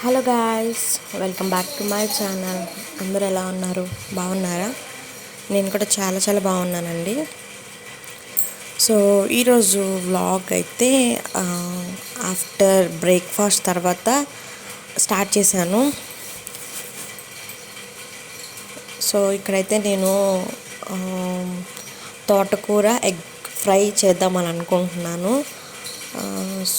Hello guys, welcome back to my channel. అందరూ ఎలా ఉన్నారు? బాగున్నారా? నేను కూడా చాలా చాలా బాగున్నానండి. సో ఈరోజు వ్లాగ్ అయితే ఆఫ్టర్ బ్రేక్ఫాస్ట్ తర్వాత స్టార్ట్ చేశాను. సో ఇక్కడైతే నేను తోటకూర ఎగ్ ఫ్రై చేద్దామని అనుకుంటున్నాను.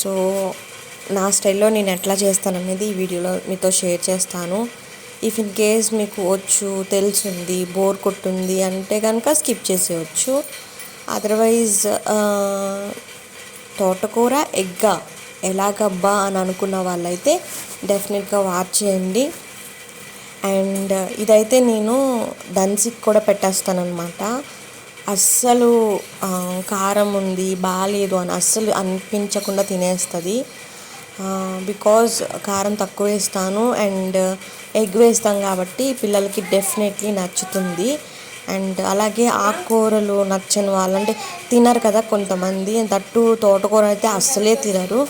సో నా స్టైల్లో నేను ఎట్లా చేస్తాననేది ఈ వీడియోలో మీతో షేర్ చేస్తాను. ఇఫ్ ఇన్ కేస్ మీకు తెలుసుంది, బోర్ కొట్టుంది అంటే కనుక స్కిప్ చేసేయచ్చు. అదర్వైజ్ తోటకూర ఎగ్గా ఎలాగబ్బా అని అనుకున్న వాళ్ళైతే డెఫినెట్గా వాచ్ చేయండి. అండ్ ఇదైతే నేను దంచికి కూడా పెట్టేస్తానన్నమాట. అస్సలు కారం ఉంది బాగాలేదు అని అస్సలు అనిపించకుండా తినేస్తుంది. బికాజ్ కారం తక్కువ వేస్తాను అండ్ ఎగ్ వేస్తాం కాబట్టి పిల్లలకి డెఫినెట్లీ నచ్చుతుంది. అండ్ అలాగే ఆకుకూరలు నచ్చని వాళ్ళంటే తినరు కదా కొంతమంది, దట్టు తోటకూర అయితే అస్సలే తినరు.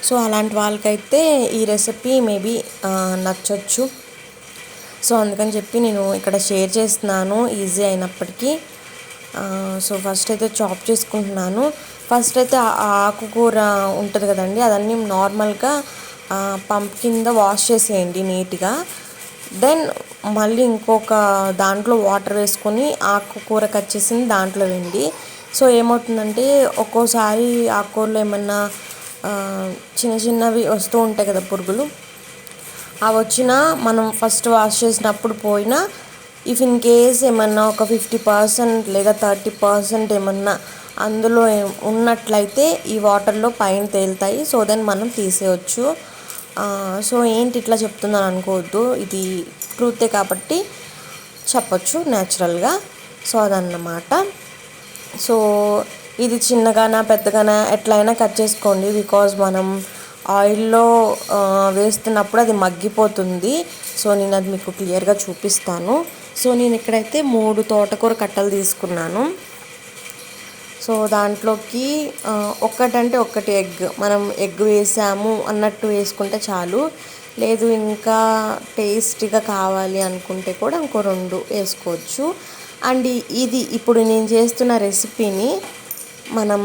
సో అలాంటి వాళ్ళకైతే ఈ రెసిపీ మేబీ నచ్చొచ్చు. సో అందుకని చెప్పి నేను ఇక్కడ షేర్ చేస్తున్నాను, ఈజీ అయినప్పటికీ. సో ఫస్ట్ అయితే చాప్ చేసుకుంటున్నాను. ఫస్ట్ అయితే ఆకుకూర ఉంటుంది కదండి, అదన్నీ నార్మల్గా పంప్ కింద వాష్ చేసేయండి నీట్గా. దెన్ మళ్ళీ ఇంకొక దాంట్లో వాటర్ వేసుకొని ఆకుకూర కట్ చేసింది దాంట్లో వేయండి. సో ఏమవుతుందంటే ఒక్కోసారి ఆకుకూరలో ఏమన్నా చిన్న చిన్నవి వస్తూ ఉంటాయి కదా పురుగులు, అవి వచ్చినా మనం ఫస్ట్ వాష్ చేసినప్పుడు పోయినా ఇఫ్ ఇన్ కేస్ ఏమన్నా ఒక 50% లేదా 30% ఏమన్నా అందులో ఉన్నట్లయితే ఈ వాటర్లో పైన తేలుతాయి. సో దెన్ మనం తీసేయచ్చు. సో ఏంటి ఇట్లా చెప్తున్నాను అనుకోవద్దు, ఇది ట్రూతే కాబట్టి చెప్పచ్చు న్యాచురల్గా. సో అదన్నమాట. సో ఇది చిన్నగానా పెద్దగానా ఎట్లయినా కట్ చేసుకోండి, బికాజ్ మనం ఆయిల్లో వేస్తున్నప్పుడు అది మగ్గిపోతుంది. సో నేను అది మీకు క్లియర్గా చూపిస్తాను. సో నేను ఇక్కడైతే 3 తోటకూర కట్టలు తీసుకున్నాను. సో దాంట్లోకి ఒక్కటంటే ఒక్కటి ఎగ్, మనం ఎగ్ వేసాము అన్నట్టు వేసుకుంటే చాలు. లేదు ఇంకా టేస్టీగా కావాలి అనుకుంటే కూడా ఇంకో 2 వేసుకోవచ్చు. అండ్ ఇది ఇప్పుడు నేను చేస్తున్న రెసిపీని మనం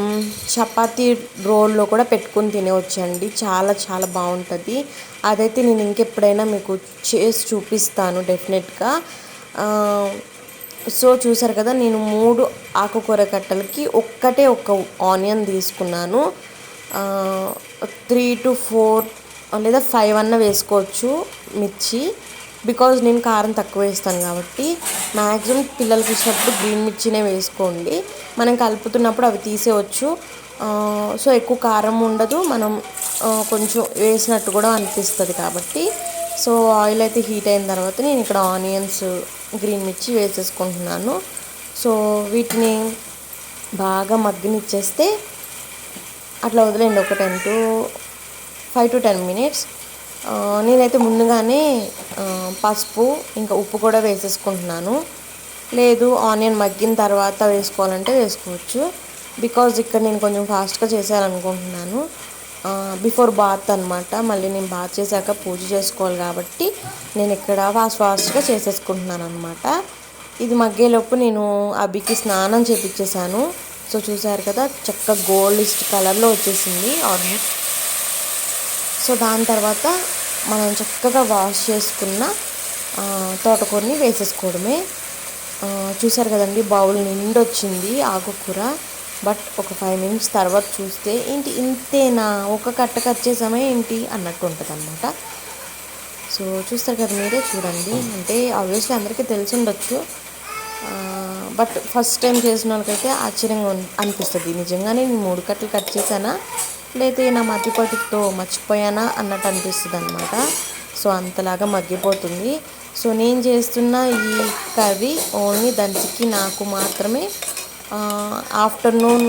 చపాతీ రోల్లో కూడా పెట్టుకుని తినవచ్చండి. చాలా చాలా బాగుంటుంది. అదైతే నేను ఇంకెప్పుడైనా మీకు చేసి చూపిస్తాను డెఫినెట్గా. సో చూసారు కదా, నేను 3 ఆకుకూర కట్టలకి ఒక్క ఆనియన్ తీసుకున్నాను. 3 to 4 లేదా 5 అన్న వేసుకోవచ్చు మిర్చి, బికాజ్ నేను కారం తక్కువ వేస్తాను కాబట్టి. మ్యాక్సిమం పిల్లలకి ఇచ్చినప్పుడు గ్రీన్ మిర్చినే వేసుకోండి. మనం కలుపుతున్నప్పుడు అవి తీసేయచ్చు. సో ఎక్కువ కారం ఉండదు, మనం కొంచెం వేసినట్టు కూడా అనిపిస్తుంది కాబట్టి. సో ఆయిల్ అయితే హీట్ అయిన తర్వాత నేను ఇక్కడ ఆనియన్స్, గ్రీన్ మిర్చి వేసేసుకుంటున్నాను. సో వీటిని బాగా మగ్గనిచ్చేస్తే అట్లా వదిలేండి ఒక 5 to 10 minutes. నేనైతే ముందుగానే పసుపు ఇంకా ఉప్పు కూడా వేసేసుకుంటున్నాను. లేదు ఆనియన్ మగ్గిన తర్వాత వేసుకోవాలంటే వేసుకోవచ్చు, బికాజ్ ఇక్కడ నేను కొంచెం ఫాస్ట్గా చేసేయాలనుకుంటున్నాను. బిఫోర్ బాత్ అనమాట, మళ్ళీ నేను బాత్ చేశాక పూజ చేసుకోవాలి కాబట్టి నేను ఇక్కడ ఫాస్ట్గా చేసేసుకుంటున్నాను అనమాట. ఇది మగ్గేలోపు నేను అభికి స్నానం చేపించేశాను. సో చూసారు కదా, చక్కగా గోల్డిష్ కలర్లో వచ్చేసింది ఆల్మోస్ట్. సో దాని తర్వాత మనం చక్కగా వాష్ చేసుకున్న తోటకూరని వేసేసుకోవడమే. చూసారు కదండి, బౌల్ నిండి వచ్చింది ఆకుకూర. బట్ ఒక 5 minutes తర్వాత చూస్తే ఏంటి ఇంతేనా, ఒక కట్ట కట్ చేసామే ఏంటి అన్నట్టు ఉంటుంది అనమాట. సో చూస్తారు కదా, మీరే చూడండి. అంటే ఆబ్వియస్లీ అందరికీ తెలిసి ఉండొచ్చు, బట్ ఫస్ట్ టైం చేసిన వాళ్ళకైతే ఆశ్చర్యంగా అనిపిస్తుంది. నిజంగానే నేను 3 కట్టలు కట్ చేశానా లేతే నా మధ్యపటితో మర్చిపోయానా అన్నట్టు అనిపిస్తుంది అనమాట. సో అంతలాగా మగ్గిపోతుంది. సో నేను చేస్తున్న ఈ కర్రీ ఓన్లీ దంచికి నాకు మాత్రమే. ఆఫ్టర్నూన్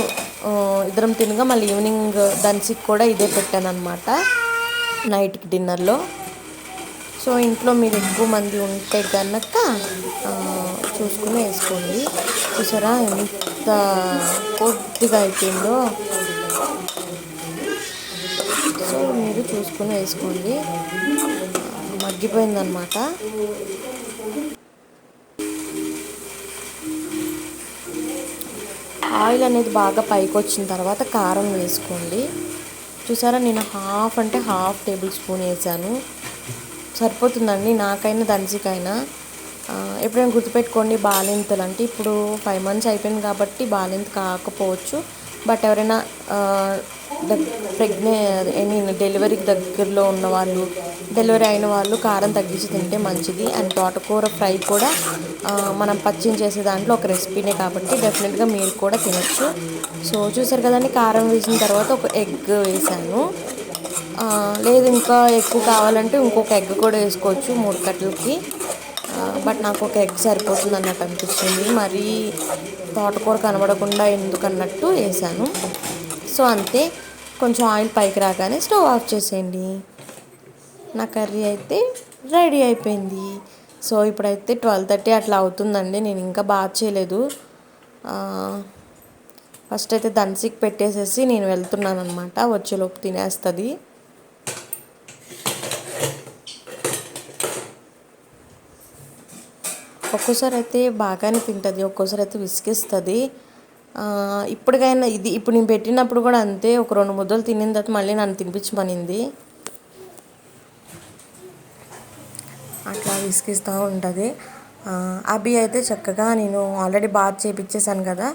ఇద్దరం తినగా మళ్ళీ ఈవినింగ్ దంచికి కూడా ఇదే పెట్టాను అనమాట నైట్కి డిన్నర్లో. సో ఇంట్లో మీరు ఎక్కువ మంది ఉంటే కనుక చూసుకుని వేసుకోండి. చూసారా ఎంత కొద్దిగా అయిపోయిందో. సో మీరు చూసుకుని వేసుకోండి. మగ్గిపోయిందనమాట. ఆయిల్ అనేది బాగా పైకి వచ్చిన తర్వాత కారం వేసుకోండి. చూసారా, నేను హాఫ్ అంటే హాఫ్ టేబుల్ స్పూన్ వేసాను, సరిపోతుందండి నాకైనా దంచికైనా. ఎప్పుడైనా గుర్తుపెట్టుకోండి, బాలింతలు అంటే ఇప్పుడు 5 months అయిపోయింది కాబట్టి బాలింత కాకపోవచ్చు. బట్ ఎవరైనా డెలివరీకి దగ్గరలో ఉన్న వాళ్ళు, డెలివరీ అయిన వాళ్ళు కారం తగ్గించి తింటే మంచిది. అండ్ తోటకూర ఫ్రై కూడా మనం పచ్చిని చేసే దాంట్లో ఒక రెసిపీనే కాబట్టి డెఫినెట్గా మీరు కూడా తినచ్చు. సో చూసారు కదండి, కారం వేసిన తర్వాత ఒక ఎగ్ వేసాను. లేదు ఇంకా ఎక్కువ కావాలంటే ఇంకొక ఎగ్ కూడా వేసుకోవచ్చు 3 కట్టలకి. బట్ నాకు ఒక ఎగ్ సరిపోతుంది అన్నట్టు అనిపించింది, మరీ తోటకూర కనబడకుండా ఎందుకన్నట్టు వేసాను. సో అంతే, కొంచెం ఆయిల్ పైకి రాగానే స్టవ్ ఆఫ్ చేసేయండి. నా కర్రీ అయితే రెడీ అయిపోయింది. సో ఇప్పుడైతే 12:30 అట్లా అవుతుందండి, నేను ఇంకా బాగా చేయలేదు. ఫస్ట్ అయితే దంచికి పెట్టేసేసి నేను వెళ్తున్నాను అనమాట, వచ్చేలోపు తినేస్తుంది. ఒక్కోసారి అయితే బాగానే తింటుంది, ఒక్కోసారి అయితే విసిగిస్తుంది. ఇప్పటికైనా ఇప్పుడు నేను పెట్టినప్పుడు కూడా అంతే, ఒక 2 ముద్దలు తినిన తర్వాత మళ్ళీ నన్ను తినిపించమనింది. అట్లా విసిగిస్తూ ఉంటుంది. అభి అయితే చక్కగా నేను ఆల్రెడీ బాత్ చేయించేసాను కదా,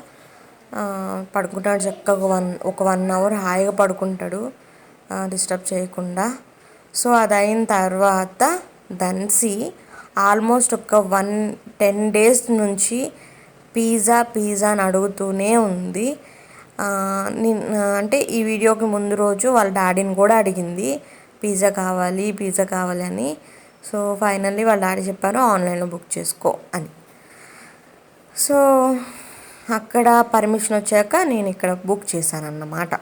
పడుకుంటాడు చక్కగా. ఒక 1 hour హాయిగా పడుకుంటాడు డిస్టర్బ్ చేయకుండా. సో అది అయిన తర్వాత దంచి ఆల్మోస్ట్ ఒక 10 days నుంచి పిజ్జా అని అడుగుతూనే ఉంది. అంటే ఈ వీడియోకి ముందు రోజు వాళ్ళ డాడీని కూడా అడిగింది పిజ్జా కావాలి అని. సో ఫైనల్లీ వాళ్ళ డాడీ చెప్పారు ఆన్లైన్లో బుక్ చేసుకో అని. సో అక్కడ పర్మిషన్ వచ్చాక నేను ఇక్కడ బుక్ చేశాను అన్నమాట.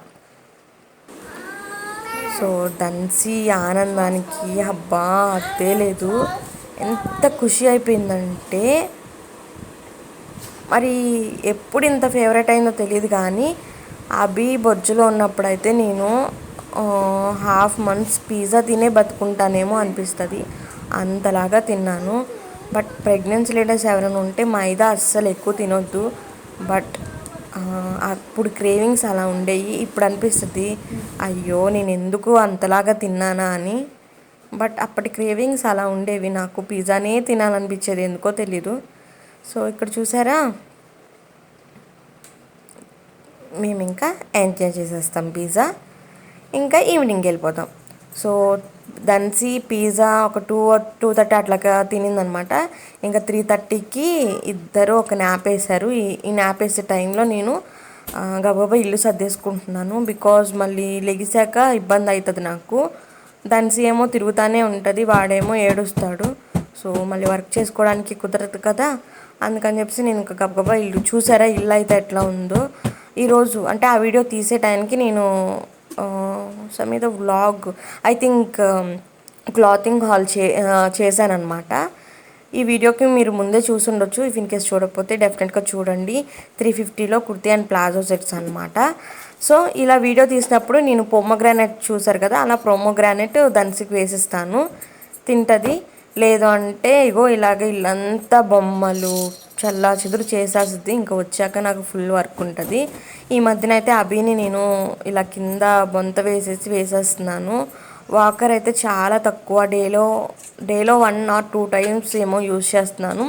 సో దంచి ఆనందానికి అబ్బా అదే లేదు, ఎంత ఖుషి అయిపోయిందంటే, మరి ఎప్పుడు ఇంత ఫేవరెట్ అయిందో తెలియదు కానీ అభి బొజ్జులో ఉన్నప్పుడైతే నేను 1.5 months పిజ్జా తినే బతుకుంటానేమో అనిపిస్తుంది, అంతలాగా తిన్నాను. బట్ ప్రెగ్నెన్సీ లేడీస్ ఎవరైనా ఉంటే మైదా అస్సలు ఎక్కువ తినొద్దు. బట్ అప్పుడు క్రేవింగ్స్ అలా ఉండేవి. ఇప్పుడు అనిపిస్తుంది అయ్యో నేను ఎందుకు అంతలాగా తిన్నానా అని. బట్ అప్పటి క్రేవింగ్స్ అలా ఉండేవి, నాకు పిజ్జానే తినాలనిపించేది ఎందుకో తెలీదు. సో ఇక్కడ చూసారా, మేము ఇంకా ఎంజాయ్ చేసేస్తాం పిజ్జా, ఇంకా ఈవినింగ్ వెళ్ళిపోతాం. సో దంచి పిజ్జా ఒక 2-2:30 అట్లాగా తినిందనమాట. ఇంకా 3:30కి ఇద్దరు ఒక న్యాప్ వేశారు. ఈ న్యాప్ వేసే టైంలో నేను గబగబా ఇల్లు సర్దేసుకుంటున్నాను, బికాజ్ మళ్ళీ లెగిసాక ఇబ్బంది అవుతుంది నాకు. దంచి ఏమో తిరుగుతూనే ఉంటుంది, వాడేమో ఏడుస్తాడు. సో మళ్ళీ వర్క్ చేసుకోవడానికి కుదరదు కదా, అందుకని చెప్పేసి నేను ఇంకా గబగబా ఇల్లు చూసారా, ఇల్లు అయితే ఎట్లా ఉందో. ఈరోజు అంటే ఆ వీడియో తీసే టైంకి నేను మీద vlog I think clothing haul చేశానమాట. ఈ వీడియోకి మీరు ముందే చూసి ఉండొచ్చు, ఇఫ్ ఇన్ కేస్ చూడకపోతే డెఫినెట్గా చూడండి. 350లో కుర్తీ అండ్ ప్లాజో సెట్స్ అనమాట. సో ఇలా వీడియో తీసినప్పుడు నేను పొమోగ్రానైట్ చూసారు కదా, అలా పొమోగ్రానైట్ దంచికి వేసిస్తాను, తింటుంది. లేదు అంటే ఇగో ఇలాగ ఇల్లంతా బొమ్మలు చల్లా చెదురు చేసేస్తుంది. ఇంకా వచ్చాక నాకు ఫుల్ వర్క్ ఉంటుంది. ఈ మధ్యన అయితే అభిని నేను ఇలా కింద బొంత వేసేస్తున్నాను. వాకర్ అయితే చాలా తక్కువ, డేలో 1 or 2 times ఏమో యూజ్ చేస్తున్నాను.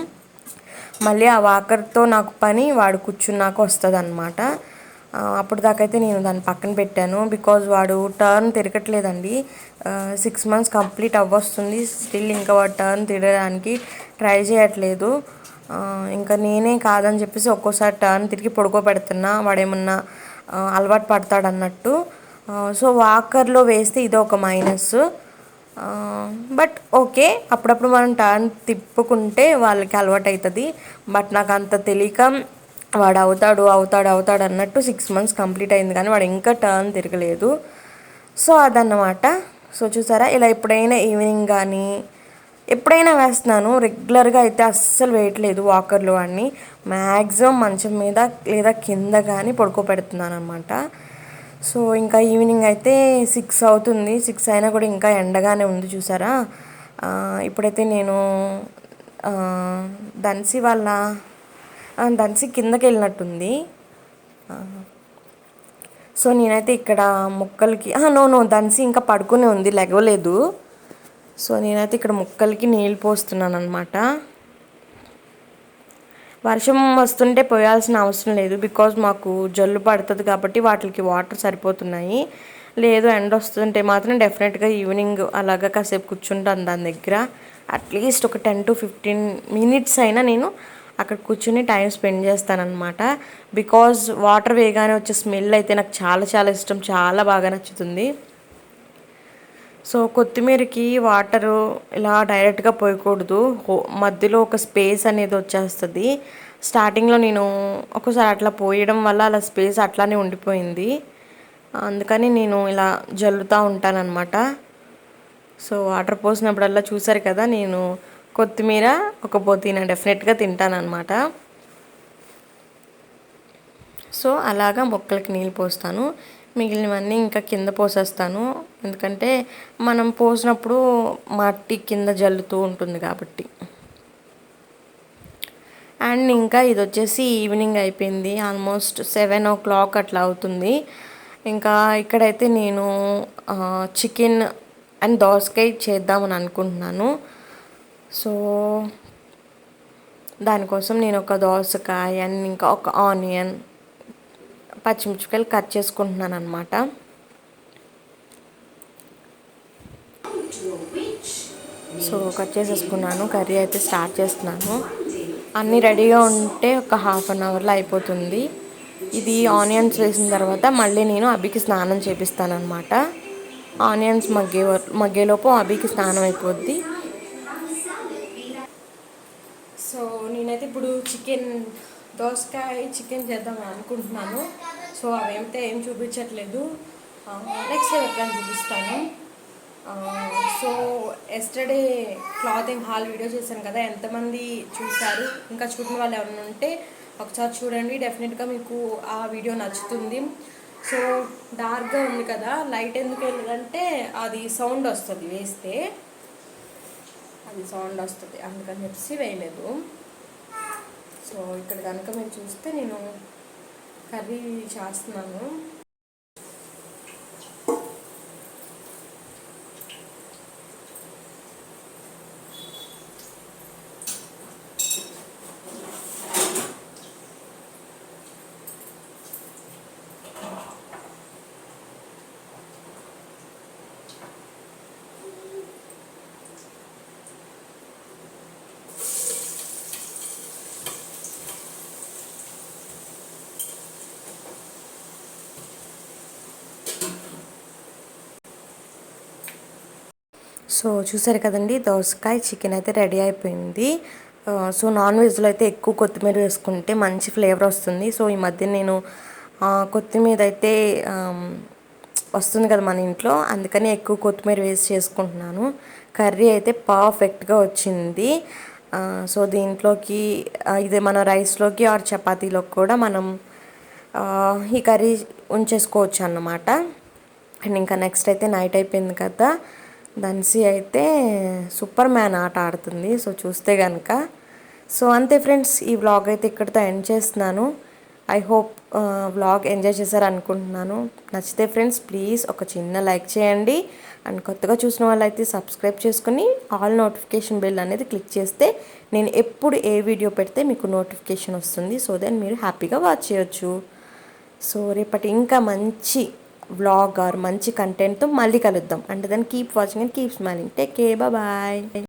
మళ్ళీ ఆ వాకర్తో నాకు పని వాడు కూర్చున్నాక వస్తుంది అనమాట. అప్పటిదాకైతే నేను దాన్ని పక్కన పెట్టాను, బికాజ్ వాడు టర్న్ తిరగట్లేదండి. 6 months కంప్లీట్ అవ్వొస్తుంది, స్టిల్ ఇంకా వాడు టర్న్ తిరగడానికి ట్రై చేయట్లేదు. ఇంకా నేనే కాదని చెప్పేసి ఒక్కోసారి టర్న్ తిరిగి పడుకోబెడుతున్నా, వాడేమన్నా అలవాటు పడతాడు అన్నట్టు. సో వాకర్లో వేస్తే ఇది ఒక మైనస్. బట్ ఓకే, అప్పుడప్పుడు మనం టర్న్ తిప్పుకుంటే వాళ్ళకి అలవాటు అవుతుంది. బట్ నాకు అంత తెలియక వాడు అవుతాడు అన్నట్టు 6 months కంప్లీట్ అయింది కానీ వాడు ఇంకా టర్న్ తిరగలేదు. సో అదన్నమాట. సో చూసారా, ఇలా ఎప్పుడైనా ఈవినింగ్ కానీ ఎప్పుడైనా వేస్తున్నాను, రెగ్యులర్గా అయితే అస్సలు వేయట్లేదు వాకర్లో వాడిని. మ్యాక్సిమం మంచం మీద లేదా కింద కానీ పడుకోబెడుతున్నాను అనమాట. సో ఇంకా ఈవినింగ్ అయితే 6 అవుతుంది, 6 అయినా కూడా ఇంకా ఎండగానే ఉంది చూసారా. ఇప్పుడైతే నేను ధన్సి వాళ్ళ ధన్సి కిందకి వెళ్ళినట్టుంది. సో నేనైతే ఇక్కడ మొక్కలకి నో ధన్సి ఇంకా పడుకునే ఉంది, లెగవలేదు. సో నేనైతే ఇక్కడ మొక్కలకి నీళ్ళు పోస్తున్నాను అనమాట. వర్షం వస్తుంటే పోయాల్సిన అవసరం లేదు, బికాజ్ మాకు జల్లు పడుతుంది కాబట్టి వాటికి వాటర్ సరిపోతున్నాయి. లేదు ఎండ వస్తుంటే మాత్రం డెఫినెట్గా ఈవినింగ్ అలాగా కాసేపు కూర్చుంటాను దాని దగ్గర. అట్లీస్ట్ ఒక 10 to 15 minutes అయినా నేను అక్కడ కూర్చుని టైం స్పెండ్ చేస్తానన్నమాట. బికాజ్ వాటర్ వేయగానే వచ్చే స్మెల్ అయితే నాకు చాలా చాలా ఇష్టం, చాలా బాగా నచ్చుతుంది. సో కొత్తిమీరకి వాటరు ఇలా డైరెక్ట్గా పోయకూడదు, మధ్యలో ఒక స్పేస్ అనేది వచ్చేస్తుంది. స్టార్టింగ్లో నేను ఒకసారి అట్లా పోయడం వల్ల అలా స్పేస్ అట్లానే ఉండిపోయింది. అందుకని నేను ఇలా జల్లుతూ ఉంటానన్నమాట. సో వాటర్ పోసినప్పుడల్లా చూసారు కదా, నేను కొత్తిమీర ఒక పుదీనా డెఫినెట్గా తింటానన్నమాట. సో అలాగా మొక్కలకి నీళ్ళు పోస్తాను, మిగిలినవన్నీ ఇంకా కింద పోసేస్తాను. ఎందుకంటే మనం పోసినప్పుడు మట్టి కింద జల్లుతూ ఉంటుంది కాబట్టి. అండ్ ఇంకా ఇది వచ్చేసి ఈవినింగ్ అయిపోయింది, ఆల్మోస్ట్ 7 o'clock అట్లా అవుతుంది. ఇంకా ఇక్కడైతే నేను చికెన్ అండ్ దోసకాయ చేద్దామని అనుకుంటున్నాను. సో దానికోసం నేను ఒక దోసకాయ అండ్ ఇంకా ఒక ఆనియన్, పచ్చిమిరపకాయలు కట్ చేసుకుంటున్నాను అనమాట. సో కట్ చేసేసుకున్నాను, కర్రీ అయితే స్టార్ట్ చేస్తున్నాను. అన్నీ రెడీగా ఉంటే ఒక 1/2 hourలో అయిపోతుంది. ఇది ఆనియన్స్ వేసిన తర్వాత మళ్ళీ నేను అభికి స్నానం చేపిస్తానమాట. ఆనియన్స్ మగ్గేలోపు అభికి స్నానం అయిపోద్ది. సో నేనైతే ఇప్పుడు దోసకాయ చికెన్ చేద్దామని అనుకుంటున్నాను. సో అవేమితే ఏం చూపించట్లేదు, నెక్స్ట్ ఎప్పుడైనా చూపిస్తాను. So yesterday clothing hall video చేశాను కదా, ఎంతమంది చూశారు, ఇంకా చూడని వాళ్ళు ఎవరైనా ఉంటే ఒకసారి చూడండి, డెఫినెట్గా మీకు ఆ వీడియో నచ్చుతుంది. సో డార్క్గా ఉంది కదా, లైట్ ఎందుకు వెళ్ళదంటే అది సౌండ్ వస్తుంది, వేస్తే అది సౌండ్ వస్తుంది, అందుకని చెప్పి వేయలేదు. సో ఇక్కడ కనుక మీరు చూస్తే నేను కర్రీ చేస్తున్నాను. సో చూసారు కదండి, దోసకాయ చికెన్ అయితే రెడీ అయిపోయింది. సో నాన్ వెజ్లో అయితే ఎక్కువ కొత్తిమీర వేసుకుంటే మంచి ఫ్లేవర్ వస్తుంది. సో ఈ మధ్య నేను కొత్తిమీర అయితే వస్తుంది కదా మన ఇంట్లో, అందుకని ఎక్కువ కొత్తిమీర వేసి చేసుకుంటున్నాను. కర్రీ అయితే పర్ఫెక్ట్గా వచ్చింది. సో దీంట్లోకి ఇది మన రైస్లోకి ఆర్ చపాతీలోకి కూడా మనం ఈ కర్రీ ఉంచేసుకోవచ్చు అన్నమాట. అండ్ ఇంకా నెక్స్ట్ అయితే నైట్ అయిపోయింది కదా, ధన్సి అయితే సూపర్ మ్యాన్ ఆట ఆడుతుంది. సో చూస్తే కనుక. సో అంతే ఫ్రెండ్స్, ఈ వ్లాగ్ అయితే ఇక్కడితో ఎండ్ చేస్తున్నాను. ఐ హోప్ వ్లాగ్ ఎంజాయ్ చేశారు అనుకుంటున్నాను. నచ్చితే ఫ్రెండ్స్ ప్లీజ్ ఒక చిన్న లైక్ చేయండి. అండ్ కొత్తగా చూసిన వాళ్ళైతే సబ్స్క్రైబ్ చేసుకుని ఆల్ నోటిఫికేషన్ బెల్ అనేది క్లిక్ చేస్తే నేను ఎప్పుడు ఏ వీడియో పెడితే మీకు నోటిఫికేషన్ వస్తుంది. సో దెన్ మీరు హ్యాపీగా వాచ్ చేయొచ్చు. సో రేపటి ఇంకా మంచి వ్లాగ్ ఆర్ మంచి కంటెంట్తో మళ్ళీ కలుద్దాం. అంటే then keep watching and keep smiling. Take care, bye.